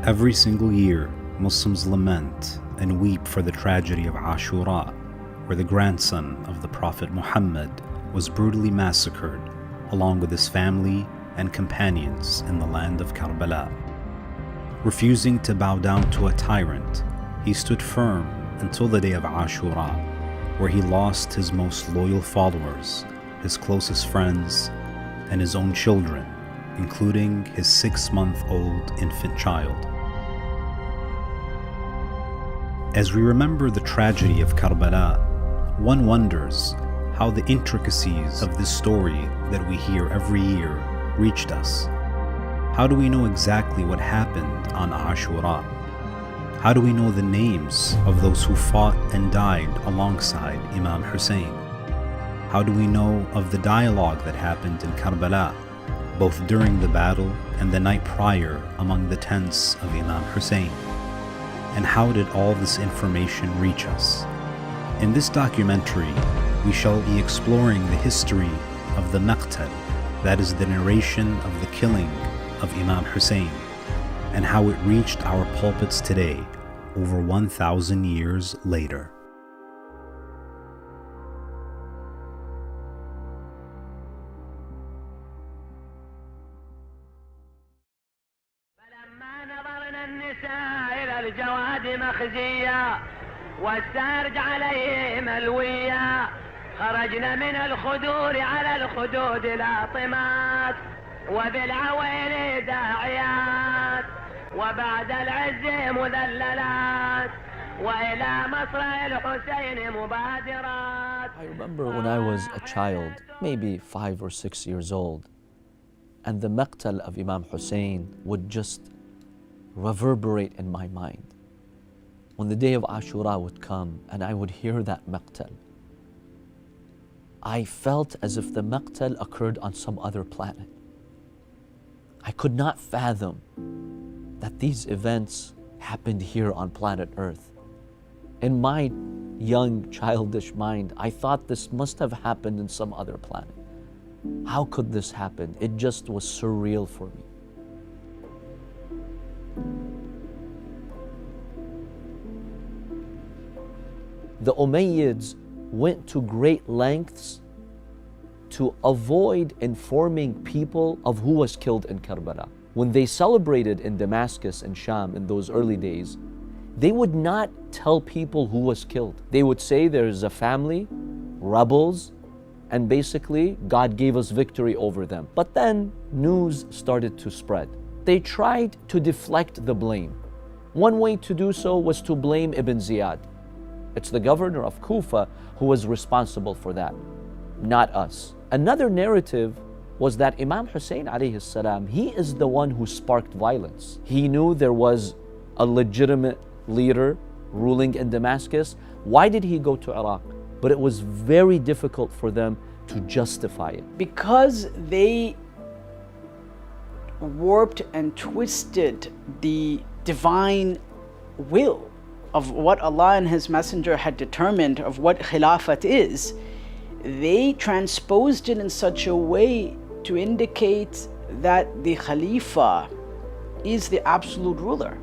Every single year, Muslims lament and weep for the tragedy of Ashura, where the grandson of the Prophet Muhammad was brutally massacred along with his family and companions in the land of Karbala. Refusing to bow down to a tyrant, he stood firm until the day of Ashura, where he lost his most loyal followers, his closest friends, and his own children, including his 6-month-old infant child. As we remember the tragedy of Karbala, one wonders how the intricacies of this story that we hear every year reached us. How do we know exactly what happened on Ashura? How do we know the names of those who fought and died alongside Imam Hussein? How do we know of the dialogue that happened in Karbala, both during the battle and the night prior among the tents of Imam Hussein? And how did all this information reach us? In this documentary, we shall be exploring the history of the Maqtal, that is the narration of the killing of Imam Hussein, and how it reached our pulpits today, over 1,000 years later. الجواد مخزية والسارج عليه ملوية خرجنا من الخدور على الخدود لاطمات وبالعويل داعيات وبعد العز مذللات وإلى مصرع الحسين مبادرات. I remember when I was a child, maybe 5 or 6 years old, and the maqtal of Imam Hussein would just reverberate in my mind. When the day of Ashura would come and I would hear that maqtal, I felt as if the maqtal occurred on some other planet. I could not fathom that these events happened here on planet Earth. In my young, childish mind, I thought this must have happened in some other planet. How could this happen? It just was surreal for me. The Umayyads went to great lengths to avoid informing people of who was killed in Karbala. When they celebrated in Damascus and Sham in those early days, they would not tell people who was killed. They would say there's a family, rebels, and basically God gave us victory over them. But then news started to spread. They tried to deflect the blame. One way to do so was to blame Ibn Ziyad. It's the governor of Kufa who was responsible for that, not us. Another narrative was that Imam Hussein alayhi salam, he is the one who sparked violence. He knew there was a legitimate leader ruling in Damascus. Why did he go to Iraq? But it was very difficult for them to justify it. Because they warped and twisted the divine will of what Allah and His Messenger had determined of what Khilafat is, they transposed it in such a way to indicate that the Khalifa is the absolute ruler.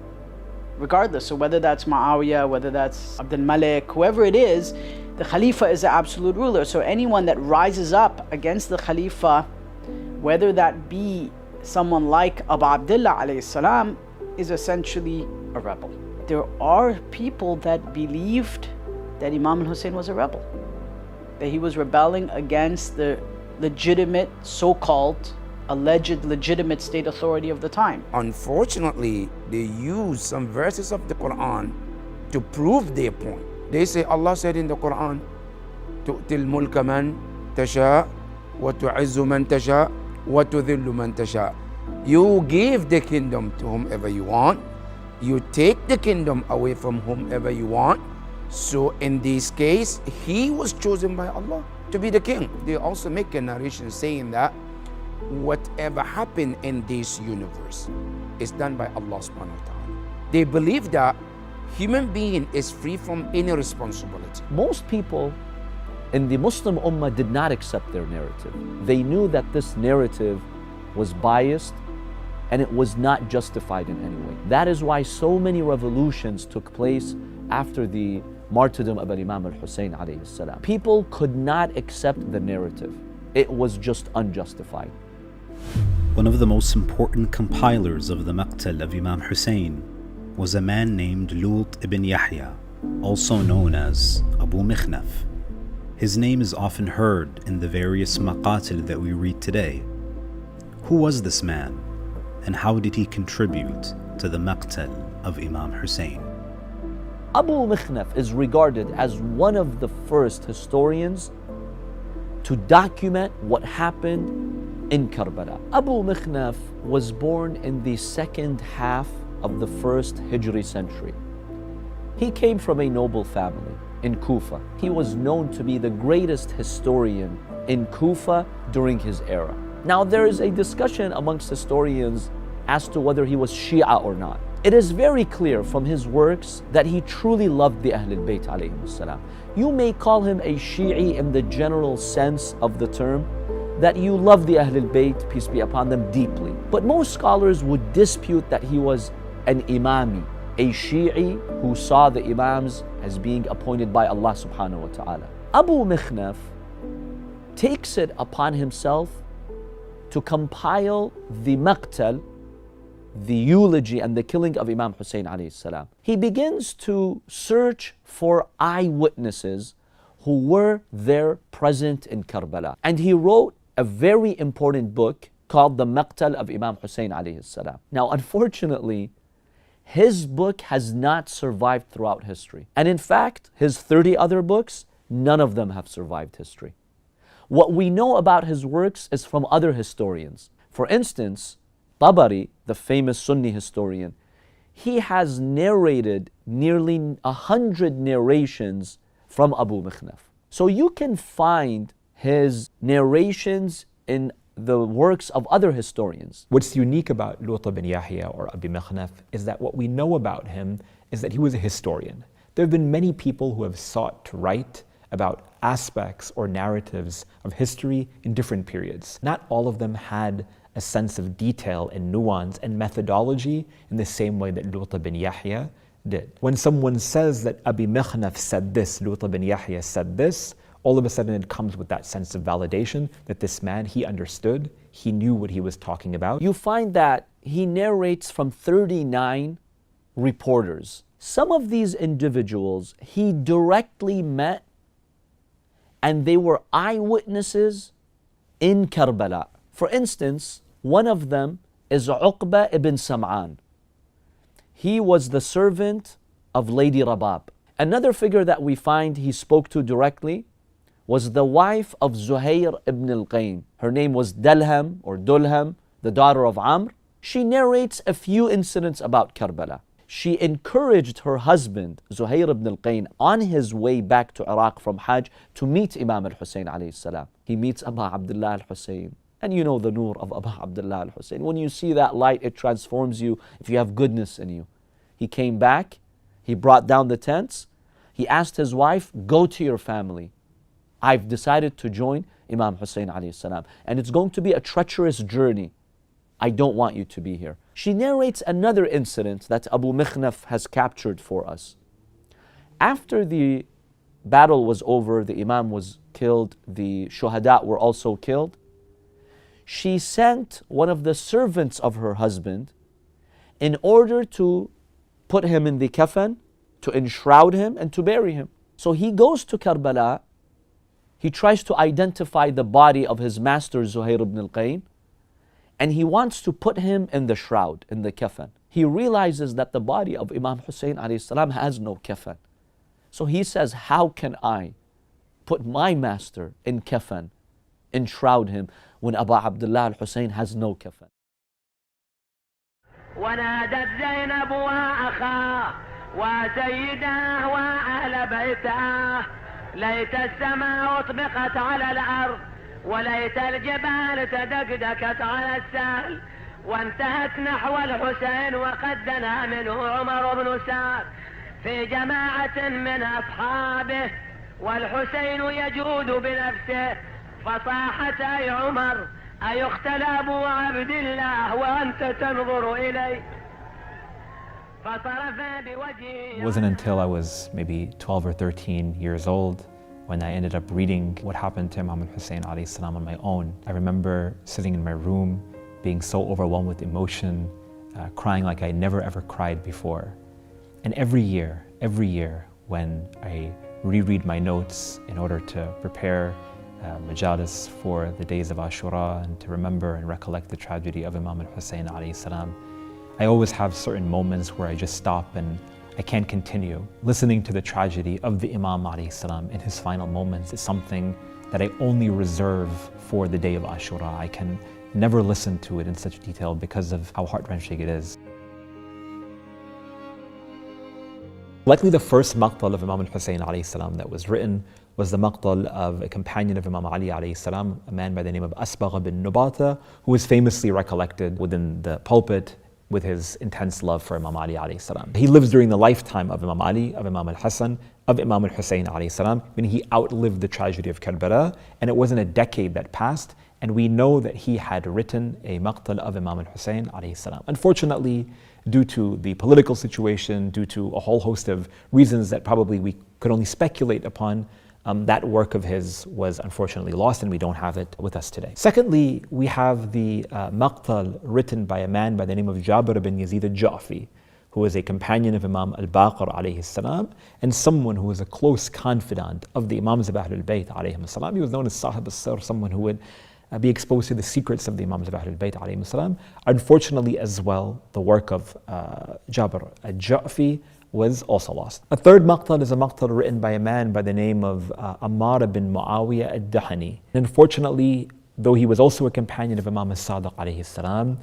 Regardless, so whether that's Muawiyah, whether that's Abdul Malik, whoever it is, the Khalifa is the absolute ruler. So anyone that rises up against the Khalifa, whether that be someone like Abu Abdullah alayhi salam, is essentially a rebel. There are people that believed that Imam al-Hussein was a rebel, that he was rebelling against the legitimate, so-called, alleged legitimate state authority of the time. Unfortunately, they use some verses of the Quran to prove their point. They say Allah said in the Quran, تُؤْتِ الْمُلْكَ مَنْ تَشَاءُ وَتُعِزُّ مَنْ تَشَاءُ وَتُذِلُّ مَنْ تَشَاءُ. You give the kingdom to whomever you want, you take the kingdom away from whomever you want. So in this case, he was chosen by Allah to be the king. They also make a narration saying that whatever happened in this universe is done by Allah subhanahu wa ta'ala. They believe that human being is free from any responsibility. Most people in the Muslim Ummah did not accept their narrative. They knew that this narrative was biased and it was not justified in any way. That is why so many revolutions took place after the martyrdom of Imam al-Hussein alayhi salam. People could not accept the narrative. It was just unjustified. One of the most important compilers of the maqtal of Imam Hussein was a man named Lut ibn Yahya, also known as Abu Mikhnaf. His name is often heard in the various maqatil that we read today. Who was this man, and how did he contribute to the maqtal of Imam Hussein? Abu Mikhnaf is regarded as one of the first historians to document what happened in Karbala. Abu Mikhnaf was born in the second half of the first Hijri century. He came from a noble family in Kufa. He was known to be the greatest historian in Kufa during his era. Now, there is a discussion amongst historians as to whether he was Shia or not. It is very clear from his works that he truly loved the Ahlul Bayt alayhim salam. You may call him a Shi'i in the general sense of the term, that you love the Ahlul Bayt, peace be upon them, deeply. But most scholars would dispute that he was an Imami, a Shi'i who saw the Imams as being appointed by Allah subhanahu wa ta'ala. Abu Mikhnaf takes it upon himself to compile the maqtal, the eulogy and the killing of Imam Hussein alayhi salam. He begins to search for eyewitnesses who were there present in Karbala. And he wrote a very important book called The Maqtal of Imam Hussein alayhi salam. Now, unfortunately, his book has not survived throughout history. And in fact, his 30 other books, none of them have survived history. What we know about his works is from other historians. For instance, Tabari, the famous Sunni historian, he has narrated nearly 100 narrations from Abu Mikhnaf. So you can find his narrations in the works of other historians. What's unique about Lut ibn Yahya or Abu Mikhnaf is that what we know about him is that he was a historian. There have been many people who have sought to write about aspects or narratives of history in different periods. Not all of them had a sense of detail and nuance and methodology in the same way that Lut ibn Yahya did. When someone says that Abu Mikhnaf said this, Lut ibn Yahya said this, all of a sudden it comes with that sense of validation that this man, he understood, he knew what he was talking about. You find that he narrates from 39 reporters. Some of these individuals he directly met, and they were eyewitnesses in Karbala. For instance, one of them is Uqba ibn Sam'an. He was the servant of Lady Rabab. Another figure that we find he spoke to directly was the wife of Zuhair ibn al-Qayn. Her name was Dalham or Dulham, the daughter of Amr. She narrates a few incidents about Karbala. She encouraged her husband, Zuhair ibn al-Qayn, on his way back to Iraq from Hajj to meet Imam al-Hussein alayhi salam. He meets Abu Abdullah al-Hussein. And you know the nur of Abu Abdullah al-Hussein. When you see that light, it transforms you if you have goodness in you. He came back, he brought down the tents, he asked his wife, go to your family. I've decided to join Imam Hussein alayhi salam. And it's going to be a treacherous journey. I don't want you to be here. She narrates another incident that Abu Mikhnaf has captured for us. After the battle was over, the Imam was killed, the Shuhada were also killed. She sent one of the servants of her husband in order to put him in the kafan, to enshroud him and to bury him. So he goes to Karbala. He tries to identify the body of his master Zuhair ibn al-Qayn, and he wants to put him in the shroud, in the kafan. He realizes that the body of Imam Hussein alayhi salam has no kafan. So he says, how can I put my master in kafan, enshroud him, when Abu Abdullah al-Hussein has no kafan? ونادت زينب وأخاه وسيداه وأهل بيته ليت السماء أطبقت على الأرض وليت الجبال تدكدكت على السهل وانتهت نحو الحسين وقد دنا منه عمر بن سعد في جماعة من أصحابه والحسين يجود بنفسه فصاحت أي عمر أيقتل أبو عبد الله وأنت تنظر إليه فطرف بوجهه. It wasn't until I was maybe 12 or 13 years old when I ended up reading what happened to Imam al-Hussein alayhi salam on my own. I remember sitting in my room, being so overwhelmed with emotion, crying like I never ever cried before. And every year, when I reread my notes in order to prepare majalis for the days of Ashura and to remember and recollect the tragedy of Imam al-Hussein alayhi salam, I always have certain moments where I just stop and I can't continue. Listening to the tragedy of the Imam alayhi salam in his final moments is something that I only reserve for the day of Ashura. I can never listen to it in such detail because of how heart-wrenching it is. Likely the first maqtal of Imam al-Hussein alayhi salam that was written was the maqtal of a companion of Imam Ali alayhi salam, a man by the name of Asbagh bin Nubata, who was famously recollected within the pulpit with his intense love for Imam Ali alayhi salam. He lives during the lifetime of Imam Ali, of Imam al-Hassan, of Imam al-Hussein alayhi salam, meaning he outlived the tragedy of Karbala, and it wasn't a decade that passed, and we know that he had written a maqtal of Imam al-Hussein alayhi salam. Unfortunately, due to the political situation, due to a whole host of reasons that probably we could only speculate upon, that work of his was unfortunately lost and we don't have it with us today. Secondly, we have the maqtal written by a man by the name of Jabir bin Yazid al-Ja'fi, who was a companion of Imam al-Baqir alayhi salam and someone who was a close confidant of the Imams of Ahlul Bayt alayhi salam. He was known as Sahib al-Sir, someone who would be exposed to the secrets of the Imams of Ahlul Bayt alayhi salam. Unfortunately as well, the work of Jabir al-Ja'fi was also lost. A third maqtal is a maqtal written by a man by the name of Ammar bin Muawiyah al-Dahani. Unfortunately, though he was also a companion of Imam al-Sadiq alayhi salam,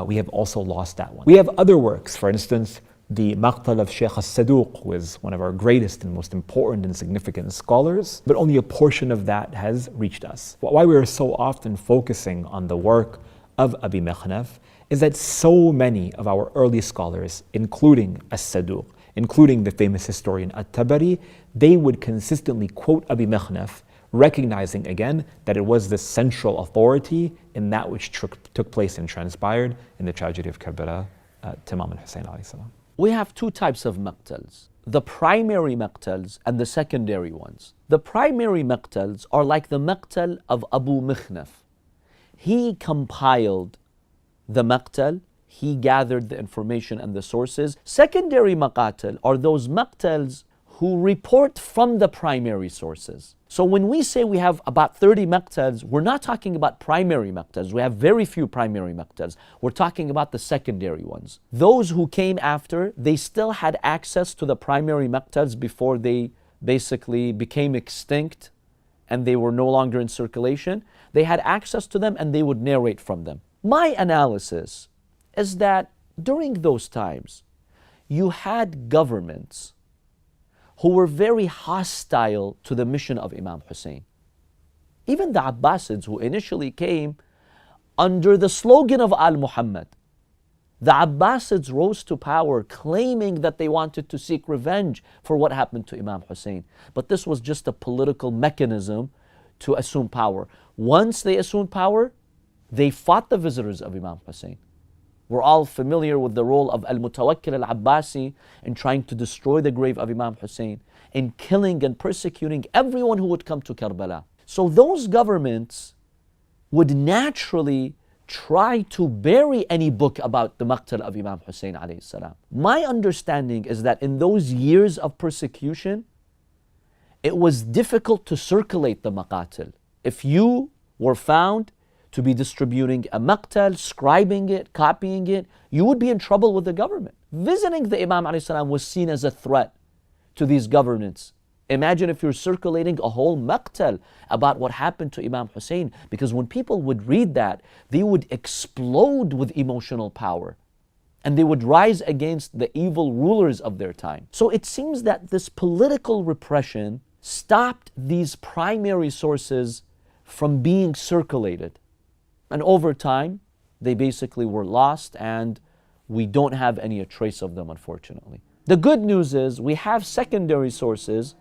we have also lost that one. We have other works, for instance, the maqtal of Shaykh al-Saduq, who is one of our greatest and most important and significant scholars, but only a portion of that has reached us. Why we are so often focusing on the work of Abi Mikhnaf is that so many of our early scholars, including al-Saduq, including the famous historian At-Tabari, they would consistently quote Abi Mikhnaf, recognizing again that it was the central authority in that which took place and transpired in the tragedy of Karbala to Imam al-Hussein alayhi salam. We have two types of maqtals, the primary maqtals and the secondary ones. The primary maqtals are like the maqtal of Abu Mikhnaf. He compiled the maqtal, he gathered the information and the sources. Secondary maqatil are those maqtals who report from the primary sources. So when we say we have about 30 maqtals, we're not talking about primary maqtals. We have very few primary maqtals. We're talking about the secondary ones. Those who came after, they still had access to the primary maqtals before they basically became extinct and they were no longer in circulation. They had access to them and they would narrate from them. My analysis is that during those times, you had governments who were very hostile to the mission of Imam Hussein. Even the Abbasids, who initially came under the slogan of Al-Muhammad, the Abbasids rose to power claiming that they wanted to seek revenge for what happened to Imam Hussein. But this was just a political mechanism to assume power. Once they assumed power, they fought the visitors of Imam Hussein. We're all familiar with the role of Al-Mutawakkil al-Abbasi in trying to destroy the grave of Imam Hussein, in killing and persecuting everyone who would come to Karbala. So those governments would naturally try to bury any book about the maqtal of Imam Hussein alayhi salam. My understanding is that in those years of persecution, it was difficult to circulate the maqatil. If you were found to be distributing a maqtal, scribing it, copying it, you would be in trouble with the government. Visiting the Imam alayhi salam was seen as a threat to these governments. Imagine if you're circulating a whole maqtal about what happened to Imam Hussein, because when people would read that, they would explode with emotional power and they would rise against the evil rulers of their time. So it seems that this political repression stopped these primary sources from being circulated. And over time, they basically were lost and we don't have any trace of them, unfortunately. The good news is we have secondary sources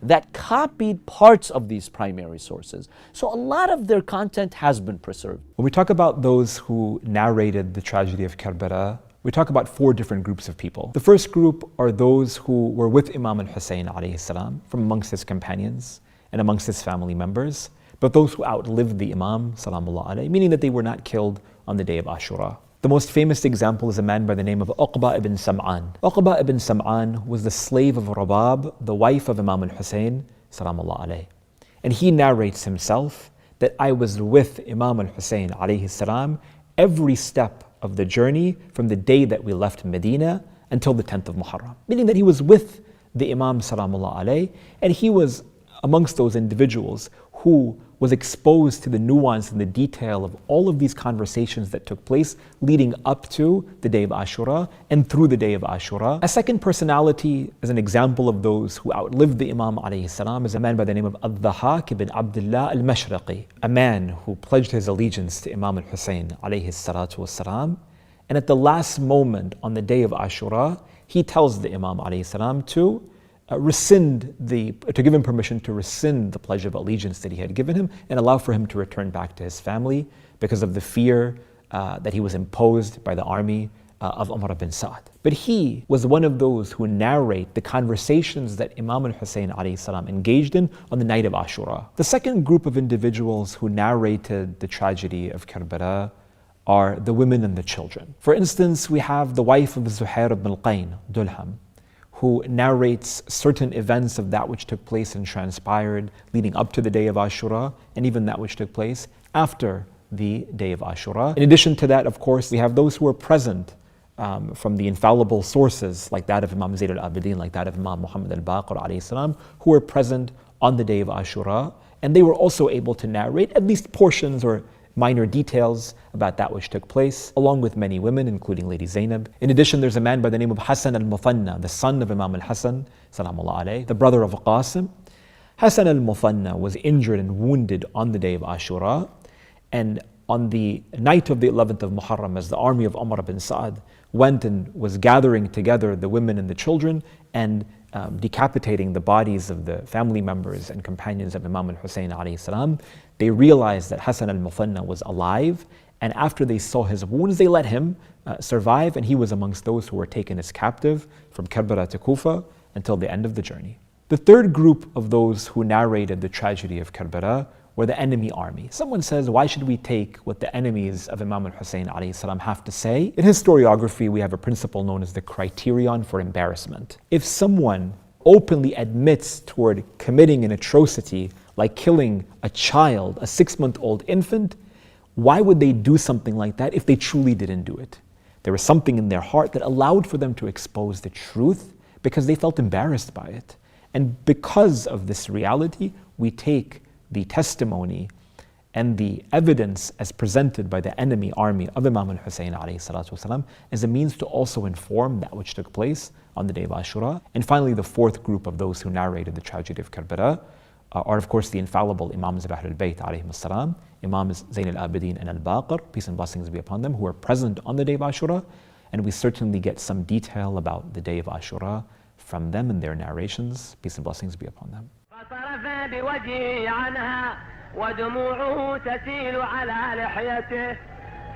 that copied parts of these primary sources. So a lot of their content has been preserved. When we talk about those who narrated the tragedy of Karbala, we talk about four different groups of people. The first group are those who were with Imam al-Hussein alayhi salam, from amongst his companions and amongst his family members, but those who outlived the Imam salamullah alayhi, meaning that they were not killed on the day of Ashura. The most famous example is a man by the name of Uqba ibn Sam'an. Uqba ibn Sam'an was the slave of Rabab, the wife of Imam al-Hussein salamullah alayhi. And he narrates himself that I was with Imam al-Hussein alayhi salam every step of the journey from the day that we left Medina until the 10th of Muharram. Meaning that he was with the Imam salamullah alayhi, and he was amongst those individuals who was exposed to the nuance and the detail of all of these conversations that took place leading up to the day of Ashura and through the day of Ashura. A second personality, as an example of those who outlived the Imam alayhi salam, is a man by the name of Al-Dhahak ibn Abdullah al-Mashriqi, a man who pledged his allegiance to Imam al-Hussein alayhi salatu wassalam, and at the last moment on the day of Ashura, he tells the Imam alayhi salam to give him permission to rescind the pledge of allegiance that he had given him and allow for him to return back to his family because of the fear that he was imposed by the army of Umar bin Sa'd. But he was one of those who narrate the conversations that Imam al-Hussein alayhi salam engaged in on the night of Ashura. The second group of individuals who narrated the tragedy of Karbala are the women and the children. For instance, we have the wife of Zuhair ibn al-Qayn, Dulham, who narrates certain events of that which took place and transpired leading up to the day of Ashura, and even that which took place after the day of Ashura. In addition to that, of course, we have those who were present from the infallible sources, like that of Imam Zayn al-Abidin, like that of Imam Muhammad al-Baqir alayhi salam, who were present on the day of Ashura, and they were also able to narrate at least portions or minor details about that which took place, along with many women, including Lady Zainab. In addition, there's a man by the name of Hassan al-Muthanna, the son of Imam al-Hassan, salamullah alayhi, the brother of Qasim. Hassan al-Muthanna was injured and wounded on the day of Ashura, and on the night of the 11th of Muharram, as the army of Umar bin Sa'd went and was gathering together the women and the children and decapitating the bodies of the family members and companions of Imam al-Hussein alayhi salam, they realized that Hassan al-Muthanna was alive, and after they saw his wounds, they let him survive, and he was amongst those who were taken as captive from Karbala to Kufa until the end of the journey. The third group of those who narrated the tragedy of Karbala were the enemy army. Someone says, why should we take what the enemies of Imam al-Hussein alayhi salam have to say? In historiography, we have a principle known as the criterion for embarrassment. If someone openly admits toward committing an atrocity like killing a child, a 6-month-old infant, why would they do something like that if they truly didn't do it? There was something in their heart that allowed for them to expose the truth because they felt embarrassed by it. And because of this reality, we take the testimony and the evidence as presented by the enemy army of Imam al-Hussein alayhi salatu wasalam as a means to also inform that which took place on the day of Ashura. And finally, the fourth group of those who narrated the tragedy of Karbala are of course the infallible Imams of Ahlul Bayt alayhim salam, Imams Zayn al-Abidin and al-Baqir, peace and blessings be upon them, who are present on the day of Ashura. And we certainly get some detail about the day of Ashura from them and their narrations, peace and blessings be upon them. فطرف بوجهه عنها ودموعه تسيل على لحيته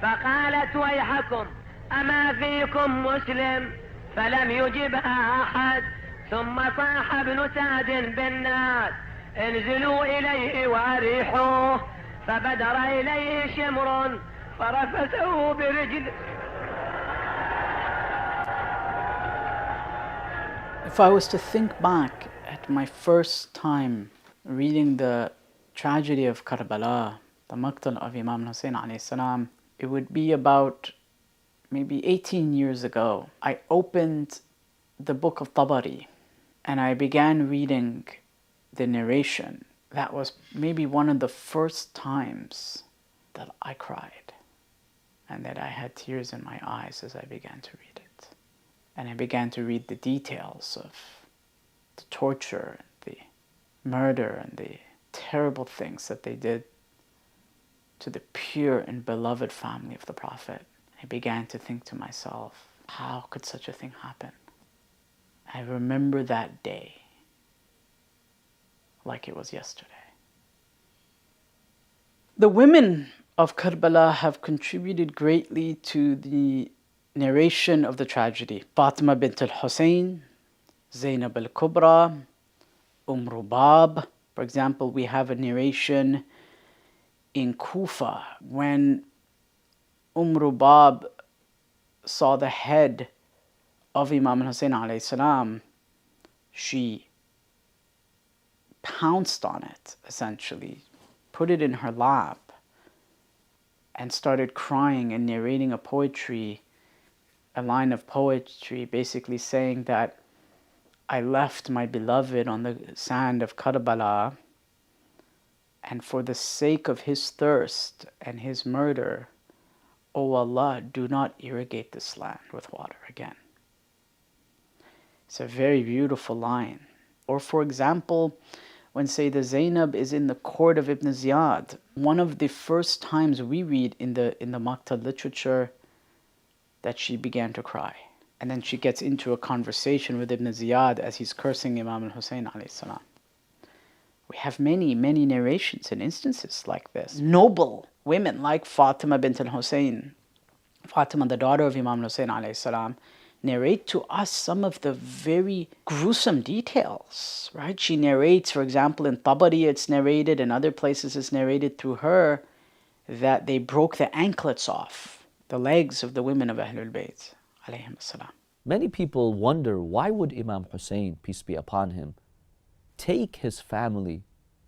فقالت ويحكم أما فيكم مسلم فلم يجبها أحد ثم صاح ابن سعد بالناس انزلوا إليه وأريحوه فبدر إليه شمر فرفسه برجل. If I was to think back at my first time reading the tragedy of Karbala, the Maqtal of Imam Hussein alayhi salam, it would be about maybe 18 years ago. I opened the book of Tabari and I began reading the narration. That was maybe one of the first times that I cried and that I had tears in my eyes as I began to read it. And I began to read the details of the torture, the murder, and the terrible things that they did to the pure and beloved family of the Prophet. I began to think to myself, how could such a thing happen? I remember that day like it was yesterday. The women of Karbala have contributed greatly to the narration of the tragedy. Fatima bint al-Hussein, Zainab al-Kubra, Rubab. For example, we have a narration in Kufa when Rubab saw the head of Imam Hussein alayhi salam, she pounced on it, essentially, put it in her lap, and started crying and narrating a line of poetry, basically saying that I left my beloved on the sand of Karbala, and for the sake of his thirst and his murder, O Allah, do not irrigate this land with water again. It's a very beautiful line. Or for example, when Sayyidah Zainab is in the court of Ibn Ziyad, one of the first times we read in the Maqtal literature that she began to cry. And then she gets into a conversation with Ibn Ziyad as he's cursing Imam al-Hussein alayhi salam. We have many, many narrations and instances like this. Noble women like Fatima bint al-Hussein, Fatima, the daughter of Imam al-Hussein alayhi salam, narrate to us some of the very gruesome details, right? She narrates, for example, in Tabari it's narrated, and other places it's narrated through her, that they broke the anklets off the legs of the women of Ahlul Bayt alayhim as-salam. Many people wonder, why would Imam Hussein, peace be upon him, take his family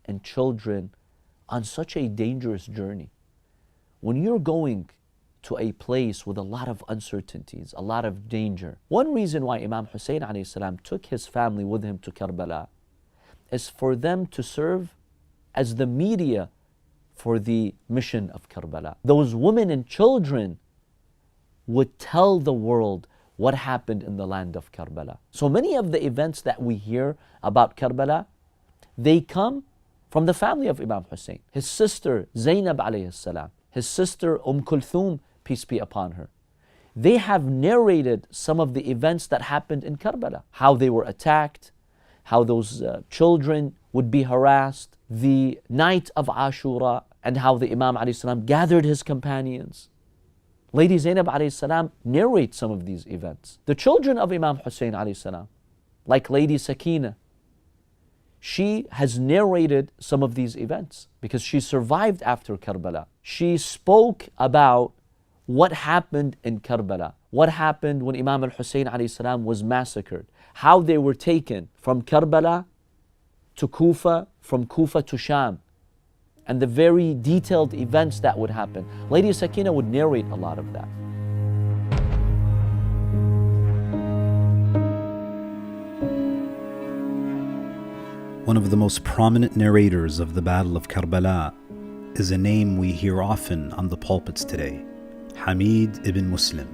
and children on such a dangerous journey? When you're going to a place with a lot of uncertainties, a lot of danger. One reason why Imam Hussein alayhi salam took his family with him to Karbala is for them to serve as the media for the mission of Karbala. Those women and children would tell the world what happened in the land of Karbala. So many of the events that we hear about Karbala, they come from the family of Imam Hussein. His sister Zainab alayhi salam, his sister Kulthum, peace be upon her. They have narrated some of the events that happened in Karbala, how they were attacked, how those children would be harassed, the night of Ashura, and how the Imam alayhi salam gathered his companions. Lady Zainab alayhi salam narrates some of these events. The children of Imam Hussein alayhi salam, like Lady Sakina, she has narrated some of these events because she survived after Karbala. She spoke about what happened in Karbala, what happened when Imam al-Hussein alayhi salam was massacred, how they were taken from Karbala to Kufa, from Kufa to Sham, and the very detailed events that would happen. Lady Sakina would narrate a lot of that. One of the most prominent narrators of the Battle of Karbala is a name we hear often on the pulpits today, Hamid ibn Muslim.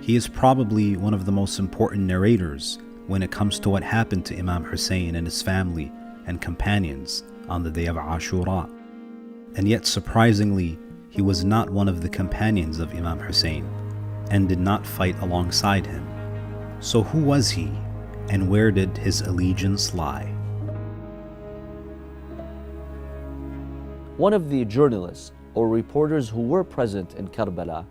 He is probably one of the most important narrators when it comes to what happened to Imam Hussein and his family and companions on the day of Ashura. And yet surprisingly, he was not one of the companions of Imam Hussein and did not fight alongside him. So who was he, and where did his allegiance lie? One of the journalists or reporters who were present in Karbala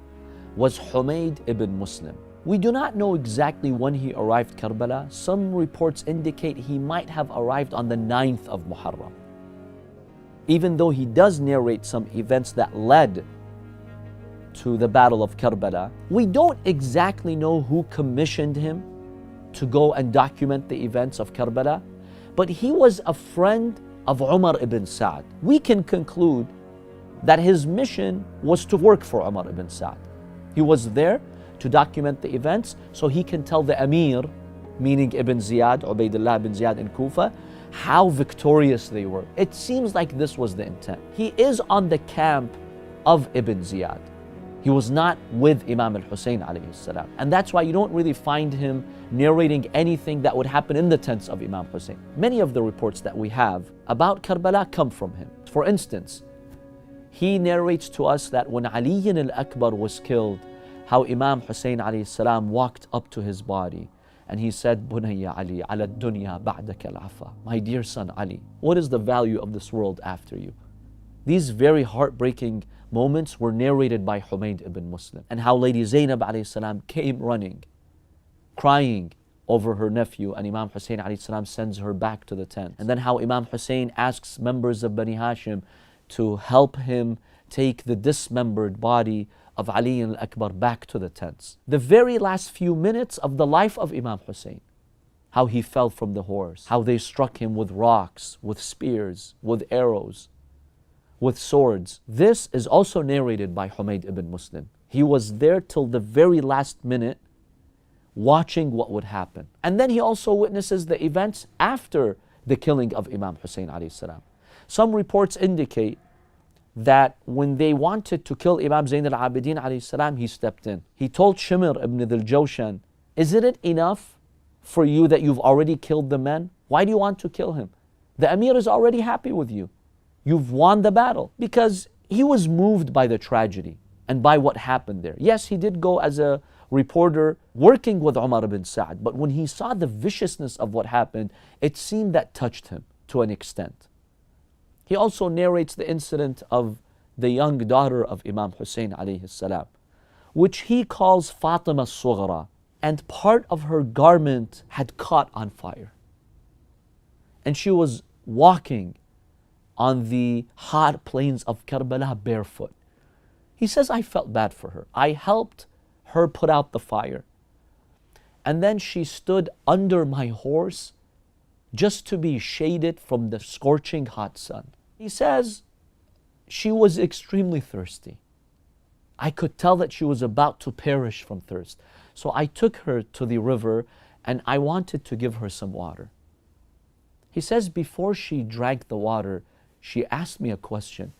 was Humayd ibn Muslim. We do not know exactly when he arrived Karbala. Some reports indicate he might have arrived on the 9th of Muharram. Even though he does narrate some events that led to the Battle of Karbala, we don't exactly know who commissioned him to go and document the events of Karbala, but he was a friend of Umar ibn Sa'd. We can conclude that his mission was to work for Umar ibn Sa'd. He was there to document the events so he can tell the Amir, meaning Ibn Ziyad, Ubaidullah ibn Ziyad in Kufa, how victorious they were. It seems like this was the intent. He is on the camp of Ibn Ziyad. He was not with Imam al-Hussein alayhi salam. And that's why you don't really find him narrating anything that would happen in the tents of Imam Hussein. Many of the reports that we have about Karbala come from him. For instance, he narrates to us that when Ali al-Akbar was killed, how Imam Hussein alayhi salam walked up to his body And he said, Bunayya Ali, ala dunya ba'daka al-afa. My dear son Ali, what is the value of this world after you? These very heartbreaking moments were narrated by Humayd ibn Muslim, and how Lady Zainab alayhi salam came running, crying over her nephew, and Imam Hussein alayhi salam sends her back to the tent. And then how Imam Hussein asks members of Bani Hashim to help him take the dismembered body of Ali al-Akbar back to the tents. The very last few minutes of the life of Imam Hussein, how he fell from the horse, how they struck him with rocks, with spears, with arrows, with swords. This is also narrated by Humayd ibn Muslim. He was there till the very last minute, watching what would happen. And then he also witnesses the events after the killing of Imam Hussein alayhi salam. Some reports indicate that when they wanted to kill Imam Zayn al-Abidin alayhi salam, he stepped in. He told Shimr ibn al-Jawshan, isn't it enough for you that you've already killed the men? Why do you want to kill him? The Amir is already happy with you. You've won the battle. Because he was moved by the tragedy and by what happened there. Yes, he did go as a reporter working with Umar ibn Sa'd, but when he saw the viciousness of what happened, it seemed that touched him to an extent. He also narrates the incident of the young daughter of Imam Hussein alayhi salam, which he calls Fatima Sughra, and part of her garment had caught on fire. And she was walking on the hot plains of Karbala barefoot. He says, I felt bad for her. I helped her put out the fire. And then she stood under my horse just to be shaded from the scorching hot sun. He says, she was extremely thirsty. I could tell that she was about to perish from thirst. So I took her to the river and I wanted to give her some water. He says, before she drank the water, she asked me a question.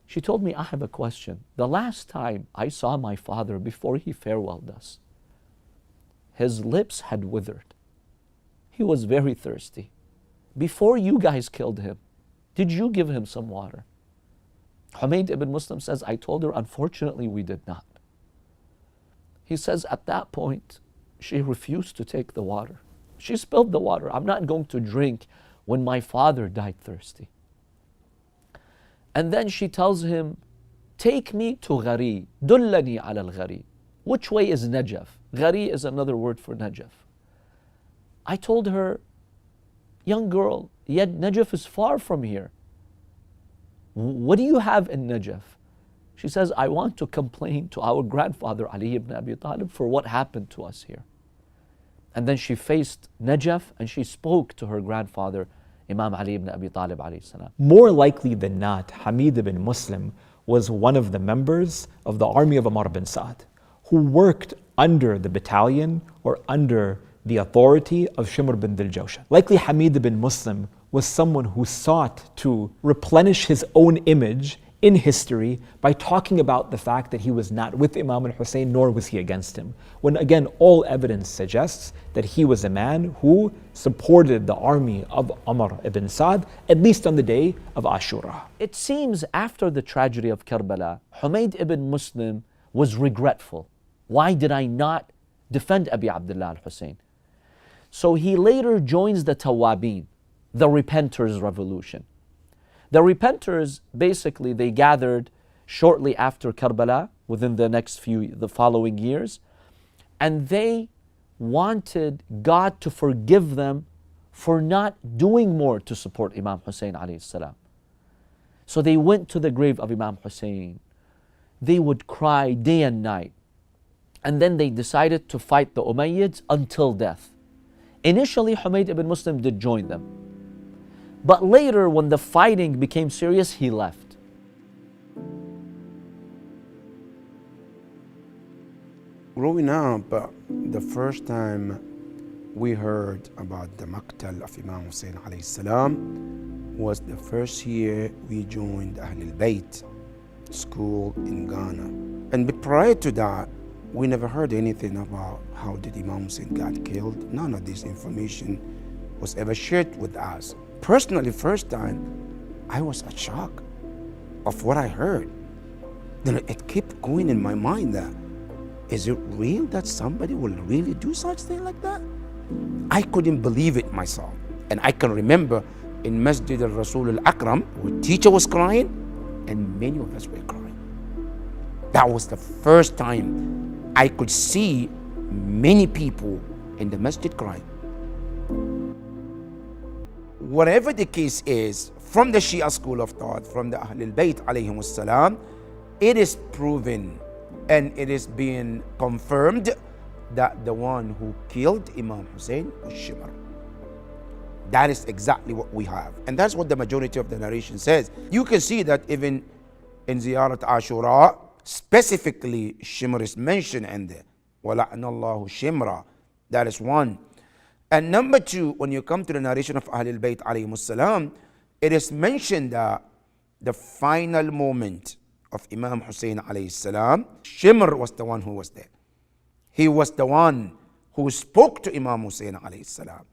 She told me, I have a question. The last time I saw my father before he farewelled us, his lips had withered. He was very thirsty. Before you guys killed him, did you give him some water? Humayd ibn Muslim says, I told her, unfortunately, we did not. He says, at that point, she refused to take the water. She spilled the water. I'm not going to drink when my father died thirsty. And then she tells him, take me to Ghari, dullani ala al-Ghari. Which way is Najaf? Ghari is another word for Najaf. I told her, young girl, yet Najaf is far from here. What do you have in Najaf? She says, I want to complain to our grandfather Ali ibn Abi Talib for what happened to us here. And then she faced Najaf and she spoke to her grandfather, Imam Ali ibn Abi Talib alayhi salam. More likely than not, Humayd ibn Muslim was one of the members of the army of Umar bin Sa'd who worked under the battalion or under the authority of Shimr bin al-Jawshan. Likely Humayd ibn Muslim was someone who sought to replenish his own image in history by talking about the fact that he was not with Imam al-Hussein, nor was he against him. When again, all evidence suggests that he was a man who supported the army of Umar ibn Sa'd, at least on the day of Ashura. It seems after the tragedy of Karbala, Humayd ibn Muslim was regretful. Why did I not defend Abi Abdullah al-Hussein? So he later joins the Tawabin, the Repenters Revolution. The Repenters, basically, they gathered shortly after Karbala, within the following years, and they wanted God to forgive them for not doing more to support Imam Hussein alayhi salam. So they went to the grave of Imam Hussein. They would cry day and night. And then they decided to fight the Umayyads until death. Initially, Humayd ibn Muslim did join them. But later, when the fighting became serious, he left. Growing up, the first time we heard about the Maqtal of Imam Hussein alayhi salam was the first year we joined Ahl al-Bayt school in Ghana. And prior to that, we never heard anything about how did Imam Hussein got killed. None of this information was ever shared with us. Personally, first time, I was at shock of what I heard. Then it kept going in my mind that, is it real that somebody will really do such thing like that? I couldn't believe it myself. And I can remember in Masjid al-Rasul al-Akram, where teacher was crying, and many of us were crying. That was the first time I could see many people in the masjid crying. Whatever the case is, from the Shia school of thought, from the Ahlul Bayt alayhim salam, it is proven and it is being confirmed that the one who killed Imam Hussein was Shimr. That is exactly what we have. And that's what the majority of the narration says. You can see that even in Ziyarat Ashura, specifically Shimr is mentioned in there. وَلَعْنَ اللَّهُ Shimra. That is one. And number two, when you come to the narration of Ahlul Bayt alayhim salam, it is mentioned that the final moment of Imam Hussein alayhi salam, Shimr was the one who was there. He was the one who spoke to Imam Hussein alayhi salam.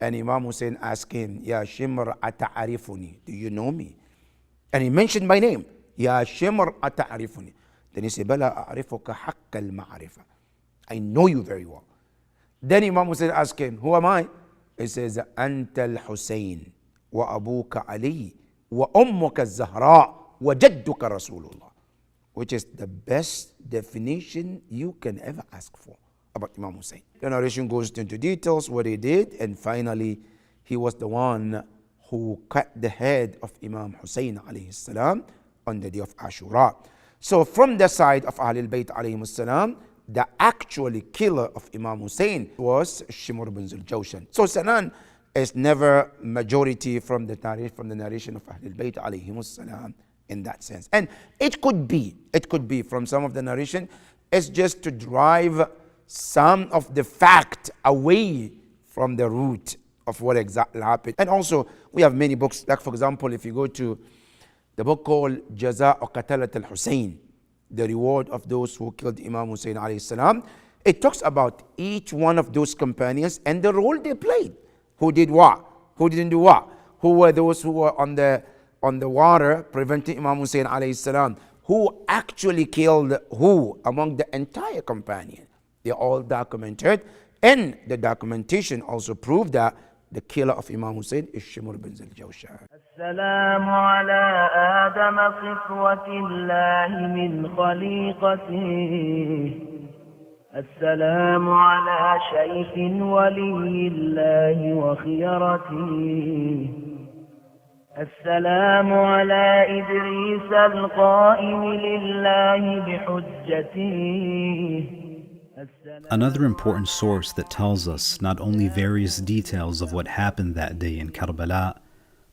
And Imam Hussein asked him, Ya Shimr ata'arifuni, do you know me? And he mentioned my name, Ya Shimr ata'arifuni. Then he said, Bala a'rifuka haqqa al-ma'rifa. I know you very well. Then Imam Hussein asked him, who am I? He says, Anta al-Hussein, wa abuka Ali, wa ummuka al-Zahra, wa jadduka Rasulullah. Which is the best definition you can ever ask for about Imam Hussein. The narration goes into details what he did, and finally he was the one who cut the head of Imam Hussein alayhi salam on the day of Ashura. So from the side of Ahlul Bayt alayhim salam, the actual killer of Imam Hussein was Shimr bin Zul-Jawshan. So Sanan is never majority from the narration of Ahlul Bayt alayhim salam in that sense. And it could be from some of the narration, it's just to drive some of the fact away from the root of what exactly happened. And also, we have many books, like for example, if you go to the book called Jaza'u Qatalat al-Hussein, the reward of those who killed Imam Hussein alayhi salam, it talks about each one of those companions and the role they played. Who did what? Who didn't do what? Who were those who were on the water preventing Imam Hussein alayhi salam? Who actually killed who among the entire companion? They all documented, and the documentation also proved that the killer of Imam Hussein is Shimr bin Zul-Jawshan. السلام على آدم صفوة الله من خليقته السلام على شيخ ولي الله وخيرته السلام على إدريس القائم لله بحجته. Another important source that tells us not only various details of what happened that day in Karbala,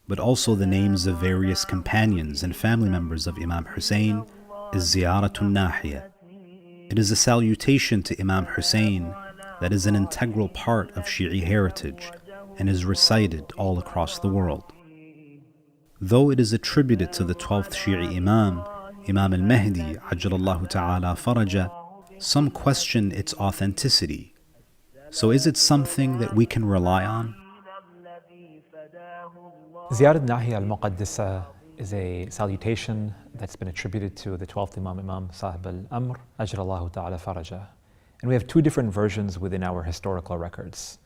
but also the names of various companions and family members of Imam Hussein is Ziyaratun Nahiya. It is a salutation to Imam Hussein that is an integral part of Shi'i heritage and is recited all across the world. Though it is attributed to the 12th Shi'i Imam, Imam al-Mahdi, Ajjalallahu Ta'ala Faraja, some question its authenticity. So is it something that we can rely on? Ziyarat Nahiya al-Muqaddasa is a salutation that's been attributed to the 12th Imam Sahib al-Amr, Ajjalallahu Ta'ala Faraja. And we have two different versions within our historical records.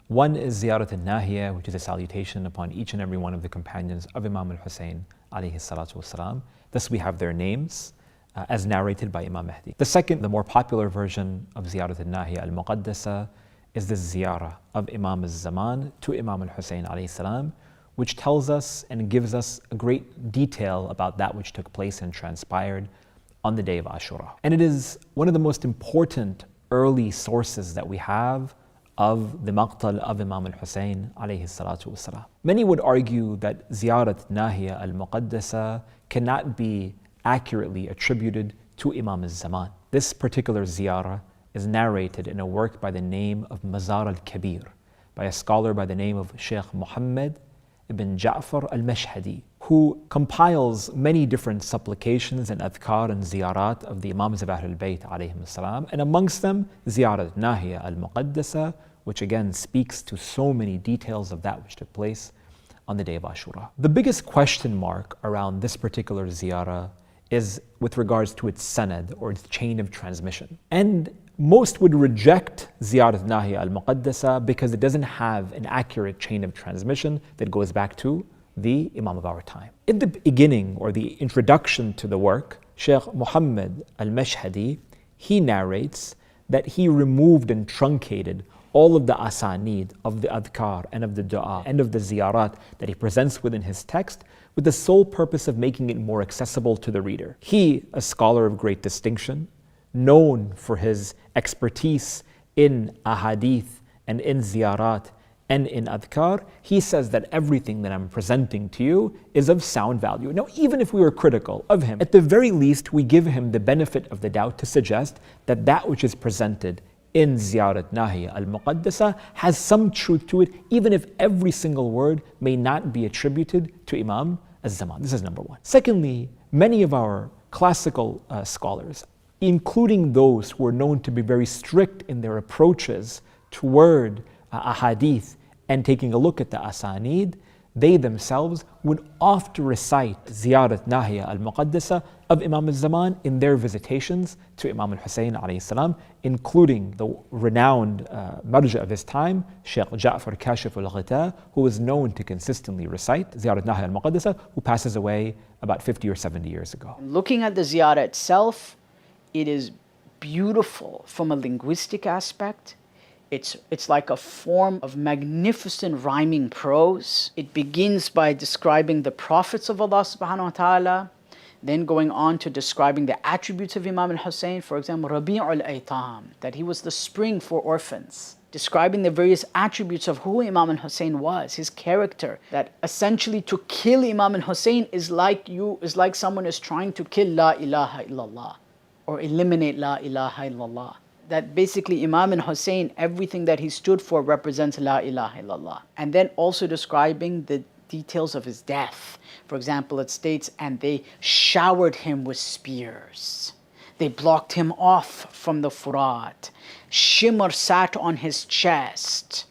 One is Ziyarat al-Nahiya, which is a salutation upon each and every one of the companions of Imam al-Hussein alayhi salatu wasalam. Thus we have their names as narrated by Imam Mahdi. The second, the more popular version of Ziyarat al-Nahiya al-Muqaddasa is the ziyarah of Imam al-Zaman to Imam al-Hussein alayhi salam, which tells us and gives us a great detail about that which took place and transpired on the day of Ashura. And it is one of the most important early sources that we have of the maqtal of Imam al-Hussein alayhi salatu wasalam. Many would argue that Ziyarat Nahiya al-Muqaddasa cannot be accurately attributed to Imam al-Zaman. This particular ziyarah is narrated in a work by the name of Mazar al-Kabir, by a scholar by the name of Sheikh Muhammad ibn Ja'far al-Mashhadi, who compiles many different supplications and adhkar and ziyarat of the Imams of Ahlul Bayt alayhim salam, and amongst them Ziyarat Nahiya al-Muqaddasa, which again speaks to so many details of that which took place on the day of Ashura. The biggest question mark around this particular ziyarah is with regards to its sanad, or its chain of transmission. And Most would reject Ziyarat Nahiya al-Muqaddasa because it doesn't have an accurate chain of transmission that goes back to the Imam of our time. In the beginning or the introduction to the work, Sheikh Muhammad al-Mashhadi, he narrates that he removed and truncated all of the asanid of the adhkar and of the dua and of the ziyarat that he presents within his text with the sole purpose of making it more accessible to the reader. He, a scholar of great distinction, known for his expertise in ahadith and in ziyarat and in adhkar, he says that everything that I'm presenting to you is of sound value. Now, even if we were critical of him, at the very least, we give him the benefit of the doubt to suggest that that which is presented in Ziyarat Nahiya al-Muqaddasa has some truth to it, even if every single word may not be attributed to Imam al-Zaman. This is number one. Secondly, many of our classical scholars, including those who are known to be very strict in their approaches toward ahadith and taking a look at the asanid, they themselves would oft recite Ziyarat Nahiya al-Muqaddasa of Imam al-Zaman in their visitations to Imam al-Hussein alayhi salam, including the renowned marja of his time, Sheikh Ja'far Kashif al-Ghita, who was known to consistently recite Ziyarat Nahiya al-Muqaddasa, who passes away about 50 or 70 years ago. Looking at the ziyarah itself, it is beautiful from a linguistic aspect. It's like a form of magnificent rhyming prose. It begins by describing the prophets of Allah subhanahu wa ta'ala, then going on to describing the attributes of Imam al-Hussein, for example, Rabi'ul Aytam, that he was the spring for orphans. Describing the various attributes of who Imam al-Hussein was, his character, that essentially to kill Imam al-Hussein is like someone is trying to kill La ilaha illallah, or eliminate La ilaha illallah. That basically Imam al-Hussein, everything that he stood for represents La ilaha illallah. And then also describing the details of his death. For example, it states, and they showered him with spears. They blocked him off from the Furat. Shimmer sat on his chest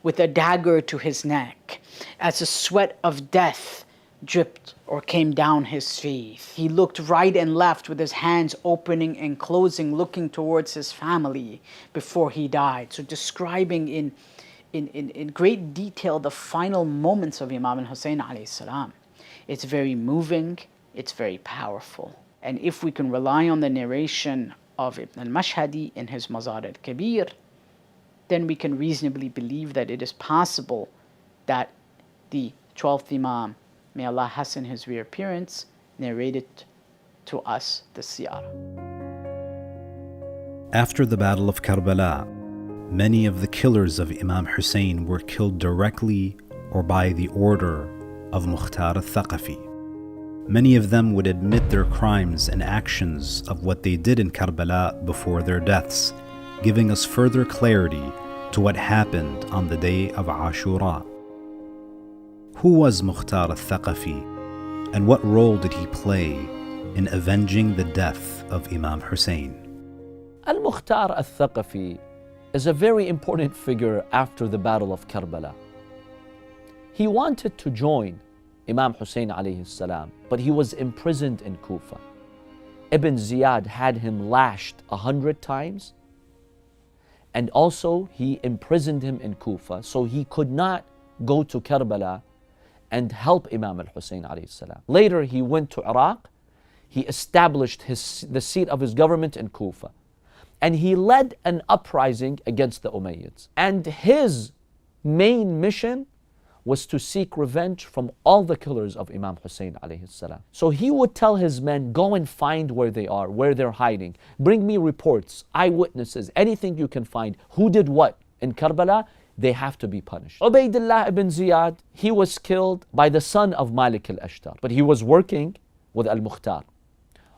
with a dagger to his neck, as the sweat of death dripped or came down his face. He looked right and left with his hands opening and closing, looking towards his family before he died. So describing in great detail the final moments of Imam al-Hussein alayhi salam. It's very moving, it's very powerful. And if we can rely on the narration of Ibn al-Mashhadi in his Mazar al-Kabir, then we can reasonably believe that it is possible that the 12th Imam, may Allah hasten his reappearance, narrated to us the siyarah. After the Battle of Karbala, many of the killers of Imam Hussein were killed directly or by the order of Mukhtar al-Thaqafi. Many of them would admit their crimes and actions of what they did in Karbala before their deaths, giving us further clarity to what happened on the day of Ashura. Who was Mukhtar al-Thaqafi, and what role did he play in avenging the death of Imam Hussein? Al-Mukhtar al-Thaqafi is a very important figure after the Battle of Karbala. He wanted to join Imam Hussein alayhi salam, but he was imprisoned in Kufa. Ibn Ziyad had him lashed 100 times, and also he imprisoned him in Kufa, so he could not go to Karbala and help Imam al-Hussein alayhi salam. Later he went to Iraq, he established the seat of his government in Kufa, and he led an uprising against the Umayyads. And his main mission was to seek revenge from all the killers of Imam Hussein alayhi salam. So he would tell his men, go and find where they are, where they're hiding. Bring me reports, eyewitnesses, anything you can find. Who did what in Karbala? They have to be punished. Ubaydullah ibn Ziyad, he was killed by the son of Malik al-Ashtar, but he was working with al-Mukhtar.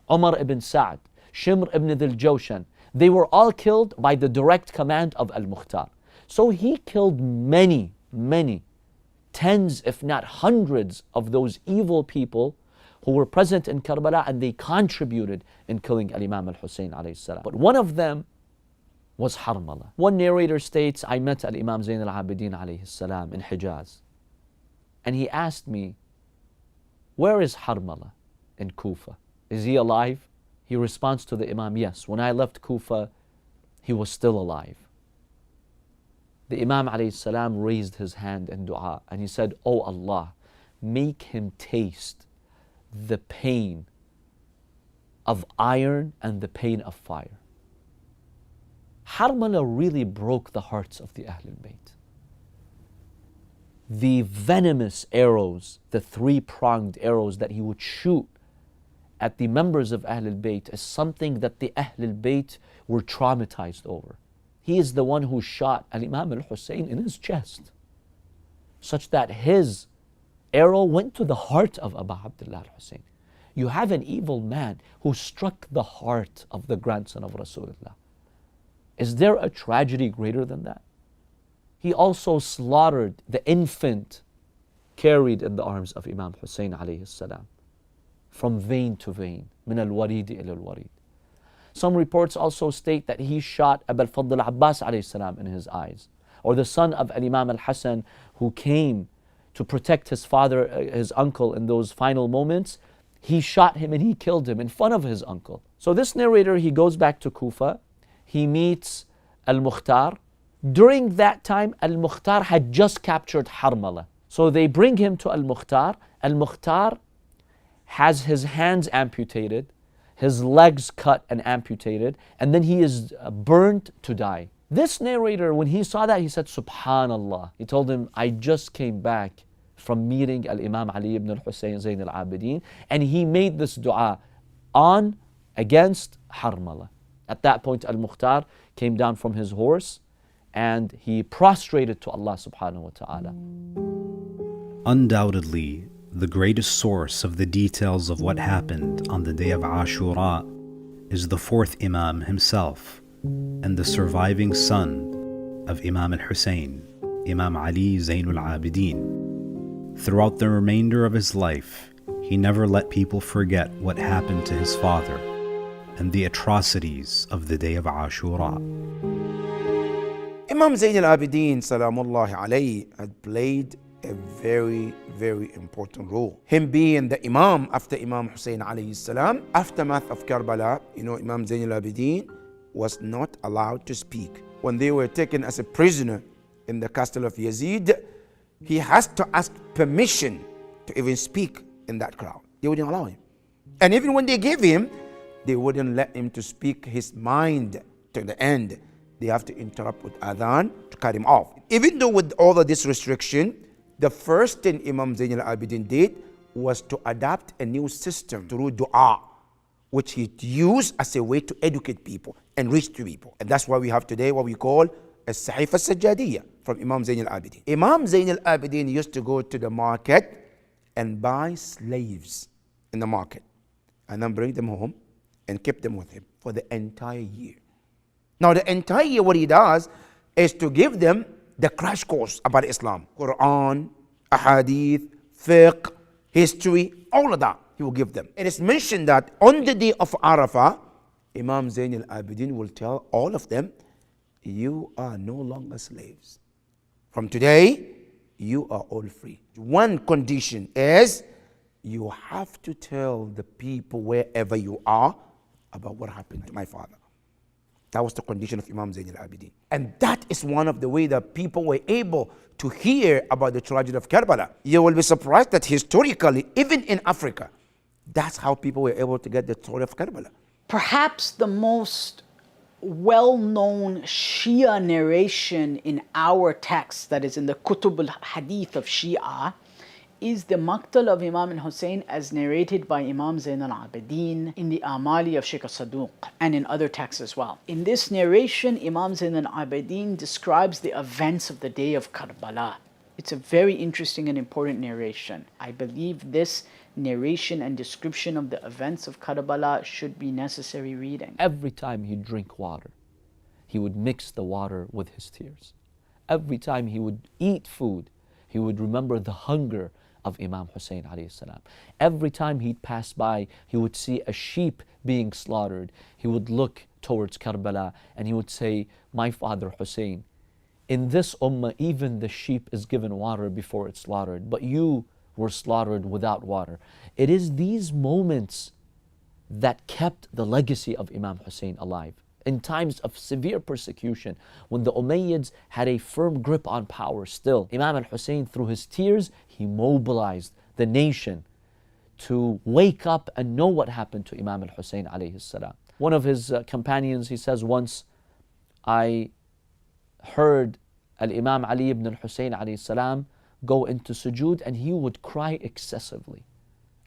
Umar ibn Sa'd, Shimr ibn Dhil Jawshan, they were all killed by the direct command of al-Mukhtar. So he killed many, tens if not hundreds of those evil people who were present in Karbala, and they contributed in killing al-Imam al-Hussein alayhi salam. But one of them was Harmala. One narrator states, I met al-Imam Zayn al-Abidin alayhi salam in Hijaz, and he asked me, where is Harmala in Kufa? Is he alive? He responds to the Imam, yes, when I left Kufa, he was still alive. The Imam alayhi salam raised his hand in dua and he said, "Oh Allah, make him taste the pain of iron and the pain of fire." Harmala really broke the hearts of the Ahlul Bayt. The venomous arrows, the three-pronged arrows that he would shoot at the members of Ahlul Bayt is something that the Ahlul Bayt were traumatized over. He is the one who shot Al-Imam al-Hussein in his chest, such that his arrow went to the heart of Abu Abdullah al-Hussein. You have an evil man who struck the heart of the grandson of Rasulullah. Is there a tragedy greater than that? He also slaughtered the infant carried in the arms of Imam Hussein alayhi salam, from vein to vein, min al-warid ila al-warid. Some reports also state that he shot Abu al-Fadl Abbas alayhi salam in his eyes, or the son of Imam al-Hasan who came to protect his father, his uncle in those final moments. He shot him and he killed him in front of his uncle. So this narrator, he goes back to Kufa, he meets Al-Mukhtar. During that time, Al-Mukhtar had just captured Harmala. So they bring him to Al-Mukhtar. Al-Mukhtar has his hands amputated, his legs cut and amputated, and then he is burnt to die. This narrator, when he saw that, he said, "Subhanallah." He told him, "I just came back from meeting Al-Imam Ali ibn al-Hussein Zayn al-Abidin," and he made this dua on against Harmala. At that point, Al-Mukhtar came down from his horse and he prostrated to Allah subhanahu wa ta'ala. Undoubtedly, the greatest source of the details of what happened on the day of Ashura is the fourth Imam himself and the surviving son of Imam al-Hussein, Imam Ali Zaynul Abidin. Throughout the remainder of his life, he never let people forget what happened to his father and the atrocities of the day of Ashura. Imam Zayn al-Abidin, Salamullahi alayhi, had played a very, very important role. Him being the Imam after Imam Hussein alayhi salam, aftermath of Karbala, Imam Zayn al-Abidin was not allowed to speak. When they were taken as a prisoner in the castle of Yazid, he has to ask permission to even speak in that crowd. They wouldn't allow him. And even when they gave him, they wouldn't let him to speak his mind to the end. They have to interrupt with adhan to cut him off. Even though with all of this restriction, the first thing Imam Zayn al-Abidin did was to adapt a new system through dua, which he used as a way to educate people and reach to people. And that's why we have today what we call a Sahif al-Sajjadiyya from Imam Zayn al-Abidin. Imam Zayn al-Abidin used to go to the market and buy slaves in the market and then bring them home and keep them with him for the entire year. Now the entire year what he does is to give them the crash course about Islam. Quran, ahadith, fiqh, history, all of that he will give them. It is mentioned that on the day of Arafah, Imam Zayn al-Abidin will tell all of them, you are no longer slaves. From today, you are all free. One condition is you have to tell the people wherever you are about what happened to my father. That was the condition of Imam Zayn al-Abidin. And that is one of the ways that people were able to hear about the tragedy of Karbala. You will be surprised that historically, even in Africa, that's how people were able to get the story of Karbala. Perhaps the most well-known Shia narration in our text, that is in the Kutub al-Hadith of Shia, is the Maqtal of Imam al-Hussein as narrated by Imam Zayn al-Abidin in the Amali of Sheikh al-Saduq and in other texts as well. In this narration, Imam Zayn al-Abidin describes the events of the day of Karbala. It's a very interesting and important narration. I believe this narration and description of the events of Karbala should be necessary reading. Every time he'd drink water, he would mix the water with his tears. Every time he would eat food, he would remember the hunger of Imam Hussein alayhi salam. Every time he'd pass by, he would see a sheep being slaughtered. He would look towards Karbala and he would say, my father Hussein, in this ummah, even the sheep is given water before it's slaughtered, but you were slaughtered without water. It is these moments that kept the legacy of Imam Hussein alive. in times of severe persecution, when the Umayyads had a firm grip on power still, Imam al-Hussein, through his tears, he mobilized the nation to wake up and know what happened to Imam al-Hussein alayhi salam. One of his companions, he says, once I heard al-Imam Ali ibn al-Hussein alayhi salam go into sujood, and he would cry excessively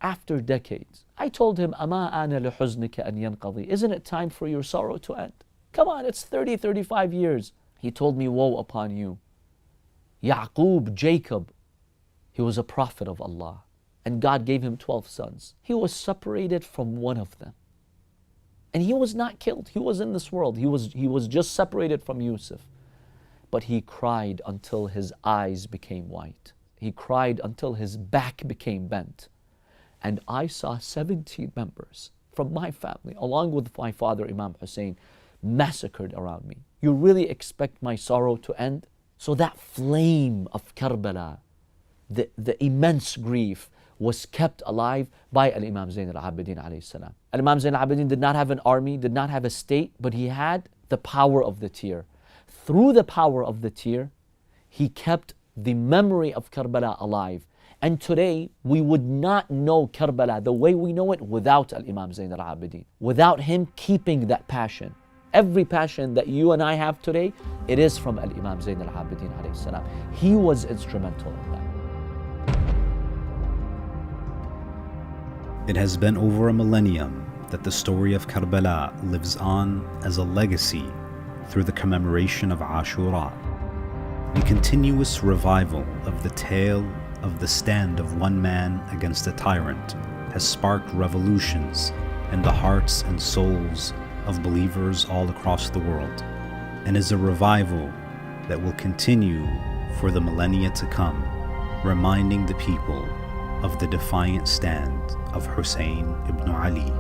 after decades. I told him, Ama ana lihuznika an yanqadi. Isn't it time for your sorrow to end? Come on, it's 30, 35 years. He told me, woe upon you. Yaqub, Jacob, he was a prophet of Allah, and God gave him 12 sons. He was separated from one of them. And he was not killed. He was in this world. He was just separated from Yusuf. But he cried until his eyes became white. He cried until his back became bent. And I saw 17 members from my family, along with my father, Imam Hussein, massacred around me. You really expect my sorrow to end? So that flame of Karbala, the immense grief, was kept alive by Al-Imam Zayn al-Abidin alayhi salam. Al-Imam Zayn al-Abidin did not have an army, did not have a state, but he had the power of the tear. Through the power of the tear, he kept the memory of Karbala alive. And today, we would not know Karbala the way we know it without Al-Imam Zayn al-Abidin, without him keeping that passion. Every passion that you and I have today, it is from Al-Imam Zayn al-Abidin alayhi salam. He was instrumental in that. It has been over a millennium that the story of Karbala lives on as a legacy through the commemoration of Ashura. The continuous revival of the tale of the stand of one man against a tyrant has sparked revolutions in the hearts and souls of believers all across the world, and is a revival that will continue for the millennia to come, reminding the people of the defiant stand of Hussein ibn Ali.